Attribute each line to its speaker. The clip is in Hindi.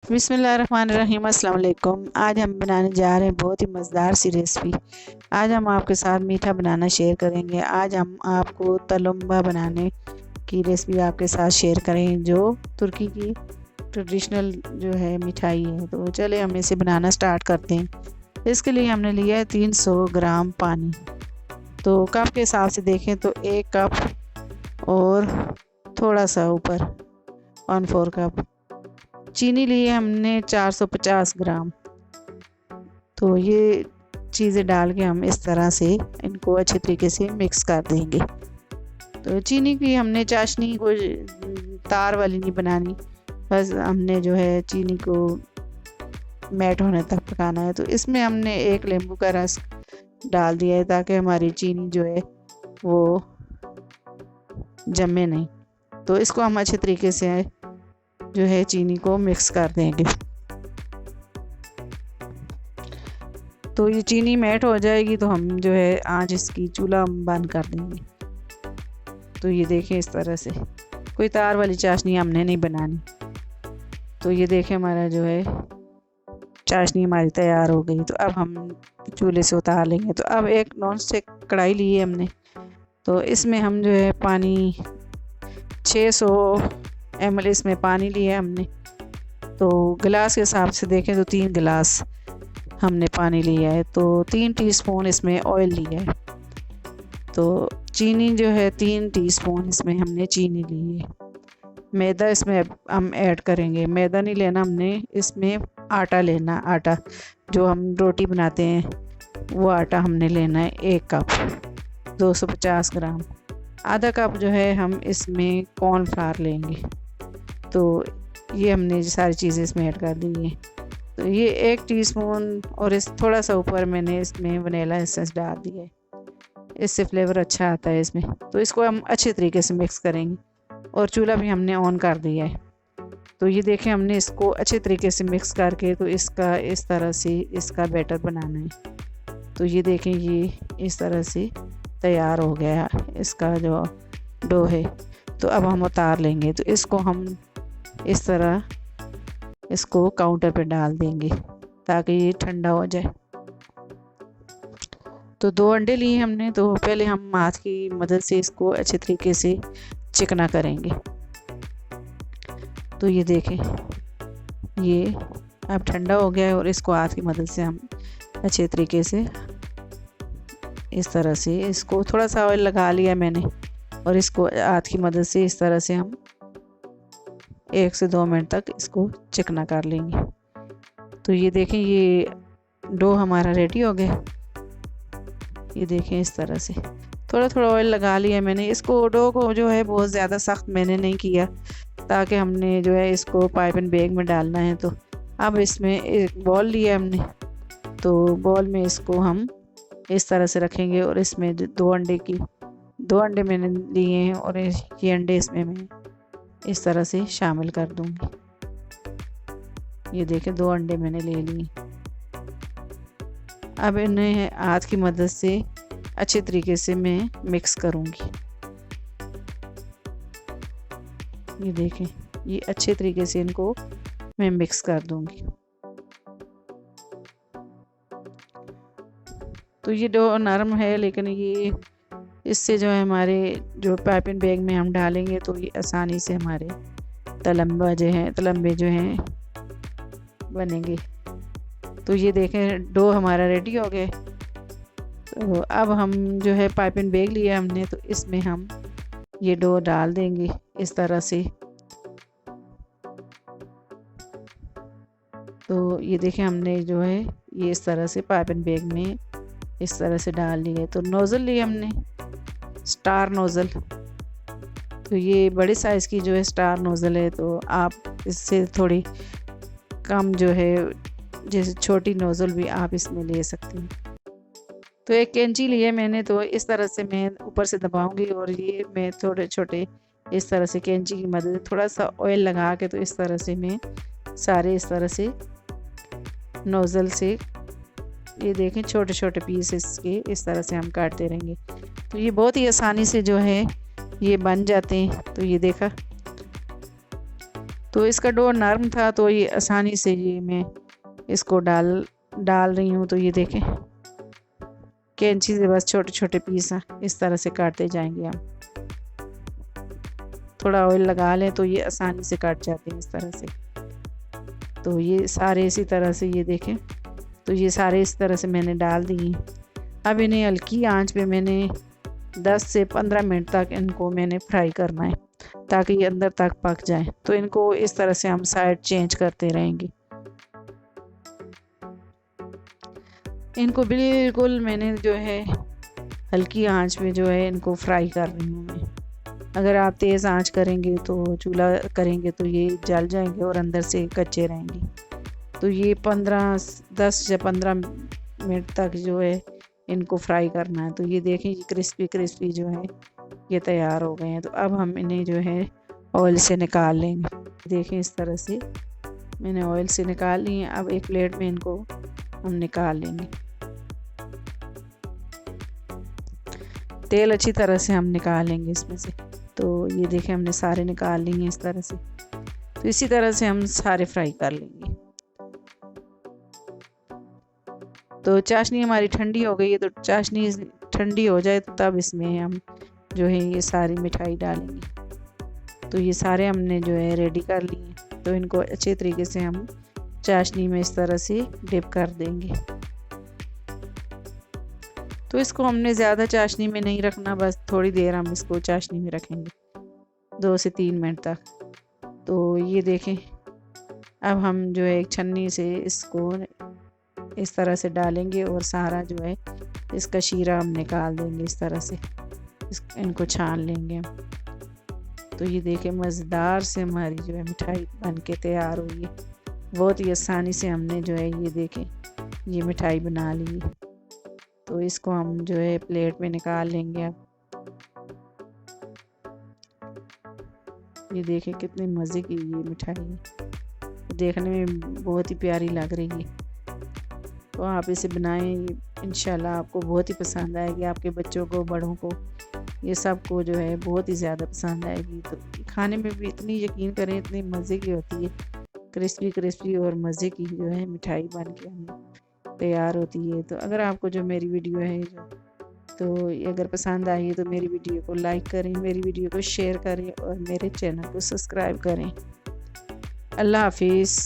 Speaker 1: बिस्मिल्लाहिर्रहमानिर्रहीम। अस्सलाम वालेकुम। आज हम बनाने जा रहे हैं बहुत ही मज़ेदार सी रेसिपी। आज हम आपके साथ मीठा बनाना शेयर करेंगे। आज हम आपको तलुम्बा बनाने की रेसिपी आपके साथ शेयर करें, जो तुर्की की ट्रेडिशनल जो है मिठाई है। तो चले हम इसे बनाना स्टार्ट करते हैं। इसके लिए हमने लिया है 300 ग्राम पानी। तो कप के हिसाब से देखें तो 1 कप और थोड़ा सा ऊपर 1/4 कप। चीनी ली है हमने 450 ग्राम। तो ये चीज़ें डाल के हम इस तरह से इनको अच्छे तरीके से मिक्स कर देंगे। तो चीनी की हमने चाशनी को तार वाली नहीं बनानी, बस हमने जो है चीनी को मैट होने तक पकाना है। तो इसमें हमने 1 नींबू का रस डाल दिया है ताकि हमारी चीनी जो है वो जमे नहीं। तो इसको हम अच्छे तरीके से जो है चीनी को मिक्स कर देंगे। तो ये चीनी मैट हो जाएगी तो हम जो है आँच इसकी चूल्हा बंद कर देंगे। तो ये देखें इस तरह से, कोई तार वाली चाशनी हमने नहीं बनानी। तो ये देखें हमारा जो है चाशनी हमारी तैयार हो गई। तो अब हम चूल्हे से उतार लेंगे। तो अब एक नॉन स्टिक कढ़ाई ली है हमने। तो इसमें हम जो है पानी 600 ml इसमें पानी लिया हमने। तो गिलास के हिसाब से देखें तो 3 गिलास हमने पानी लिया है। तो 3 टीस्पून इसमें ऑयल लिया है। तो चीनी जो है 3 टीस्पून इसमें हमने चीनी ली है। मैदा इसमें हम ऐड करेंगे। मैदा नहीं लेना हमने, इसमें आटा लेना। आटा जो हम रोटी बनाते हैं वो आटा हमने लेना है 1 कप 250 ग्राम। आधा कप जो है हम इसमें कॉर्नफ्लावर लेंगे। तो ये हमने सारी चीज़ें इसमें ऐड कर दी हैं। तो ये 1 टीस्पून और इस थोड़ा सा ऊपर मैंने इसमें वनीला एसेंस डाल दिया है, इससे फ्लेवर अच्छा आता है इसमें। तो इसको हम अच्छे तरीके से मिक्स करेंगे और चूल्हा भी हमने ऑन कर दिया है। तो ये देखें हमने इसको अच्छे तरीके से मिक्स करके तो इसका इस तरह से इसका बैटर बनाना है। तो ये देखें ये इस तरह से तैयार हो गया इसका जो डो है। तो अब हम उतार लेंगे। तो इसको हम इस तरह इसको काउंटर पे डाल देंगे ताकि ये ठंडा हो जाए। तो 2 अंडे लिए हमने। तो पहले हम हाथ की मदद से इसको अच्छे तरीके से चिकना करेंगे। तो ये देखें ये अब ठंडा हो गया है और इसको हाथ की मदद से हम अच्छे तरीके से इस तरह से इसको थोड़ा सा ऑयल लगा लिया मैंने और इसको हाथ की मदद से इस तरह से हम 1 से 2 मिनट तक इसको चिकना कर लेंगे। तो ये देखें ये डो हमारा रेडी हो गया। ये देखें इस तरह से थोड़ा थोड़ा ऑयल लगा लिया मैंने। इसको डो को जो है बहुत ज़्यादा सख्त मैंने नहीं किया ताकि हमने जो है इसको पाइप एंड बैग में डालना है। तो अब इसमें एक बॉल लिया हमने। तो बॉल में इसको हम इस तरह से रखेंगे और इसमें 2 अंडे मैंने लिए हैं और ये अंडे इसमें मैं इस तरह से शामिल कर दूंगी। ये देखें 2 अंडे मैंने ले लिए। अब इन्हें हाथ की मदद से अच्छे तरीके से मैं मिक्स करूंगी। ये देखें ये अच्छे तरीके से इनको मैं मिक्स कर दूंगी। तो ये डो नरम है लेकिन ये इससे जो है हमारे जो पाइप एंड बैग में हम डालेंगे तो ये आसानी से हमारे तलम्बे जो हैं बनेंगे। तो ये देखें डो हमारा रेडी हो गया। तो अब हम जो है पाइप एंड बैग लिया हमने। तो इसमें हम ये डो डाल देंगे इस तरह से। तो ये देखें हमने जो है ये इस तरह से पाइप एंड बैग में इस तरह से डाल ली है। तो नोज़ल ली हमने स्टार नोज़ल। तो ये बड़े साइज़ की जो है स्टार नोज़ल है। तो आप इससे थोड़ी कम जो है जैसे छोटी नोज़ल भी आप इसमें ले सकते हैं। तो 1 कैंची लिए मैंने। तो इस तरह से मैं ऊपर से दबाऊंगी और ये मैं थोड़े छोटे इस तरह से कैंची की मदद से थोड़ा सा ऑयल लगा के तो इस तरह से मैं सारे इस तरह से नोज़ल से ये देखें छोटे छोटे पीस इसके इस तरह से हम काटते रहेंगे। तो ये बहुत ही आसानी से जो है ये बन जाते हैं। तो ये देखा। तो तो इसका डो नरम था तो ये आसानी से ये मैं इसको डाल रही हूँ। तो ये देखें कैंची से बस छोटे छोटे पीस इस तरह से काटते जाएंगे हम। थोड़ा ऑयल लगा लें तो ये आसानी से काट जाते हैं इस तरह से। तो ये सारे इसी तरह से ये देखें, तो ये सारे इस तरह से मैंने डाल दिए। अब इन्हें हल्की आंच पे मैंने 10 से 15 मिनट तक इनको मैंने फ्राई करना है ताकि ये अंदर तक पक जाए। तो इनको इस तरह से हम साइड चेंज करते रहेंगे। इनको बिल्कुल मैंने जो है हल्की आंच पे जो है इनको फ्राई कर रही हूँ मैं। अगर आप तेज़ आंच करेंगे तो चूल्हा करेंगे तो ये जल जाएंगे और अंदर से कच्चे रहेंगे। तो ये 10 या 15 मिनट तक जो है इनको फ्राई करना है। तो ये देखें ये क्रिस्पी जो है ये तैयार हो गए हैं। तो अब हम इन्हें जो है ऑयल से निकाल लेंगे। देखें इस तरह से मैंने ऑयल से निकाल लिए। अब एक प्लेट में इनको हम निकाल लेंगे। तेल अच्छी तरह से हम निकाल लेंगे इसमें से। तो ये देखें हमने सारे निकाल लिए इस तरह से। तो इसी तरह से हम सारे फ्राई कर लेंगे। तो चाशनी हमारी ठंडी हो गई है। तो चाशनी ठंडी हो जाए तो तब इसमें हम जो है ये सारी मिठाई डालेंगे। तो ये सारे हमने जो है रेडी कर लिए। तो इनको अच्छे तरीके से हम चाशनी में इस तरह से डिप कर देंगे। तो इसको हमने ज़्यादा चाशनी में नहीं रखना, बस थोड़ी देर हम इसको चाशनी में रखेंगे 2 से 3 मिनट तक। तो ये देखें अब हम जो है एक छन्नी से इसको इस तरह से डालेंगे और सारा जो है इसका शीरा हम निकाल देंगे इस तरह से। इनको छान लेंगे हम। तो ये देखें मज़ेदार से हमारी जो है मिठाई बन के तैयार हुई है। बहुत ही आसानी से हमने जो है ये देखें ये मिठाई बना ली है। तो इसको हम जो है प्लेट में निकाल लेंगे। अब ये देखें कितनी मज़े की ये मिठाई है, देखने में बहुत ही प्यारी लग रही है। तो आप इसे बनाएं, इंशाल्लाह आपको बहुत ही पसंद आएगी। आपके बच्चों को, बड़ों को, ये सब को जो है बहुत ही ज़्यादा पसंद आएगी। तो खाने में भी इतनी यकीन करें इतनी मज़े की होती है, क्रिस्पी और मज़े की जो है मिठाई बन के हमें तैयार होती है। तो अगर आपको जो मेरी वीडियो है तो ये अगर पसंद आई है तो मेरी वीडियो को लाइक करें, मेरी वीडियो को शेयर करें और मेरे चैनल को सब्सक्राइब करें। अल्लाह हाफिज़।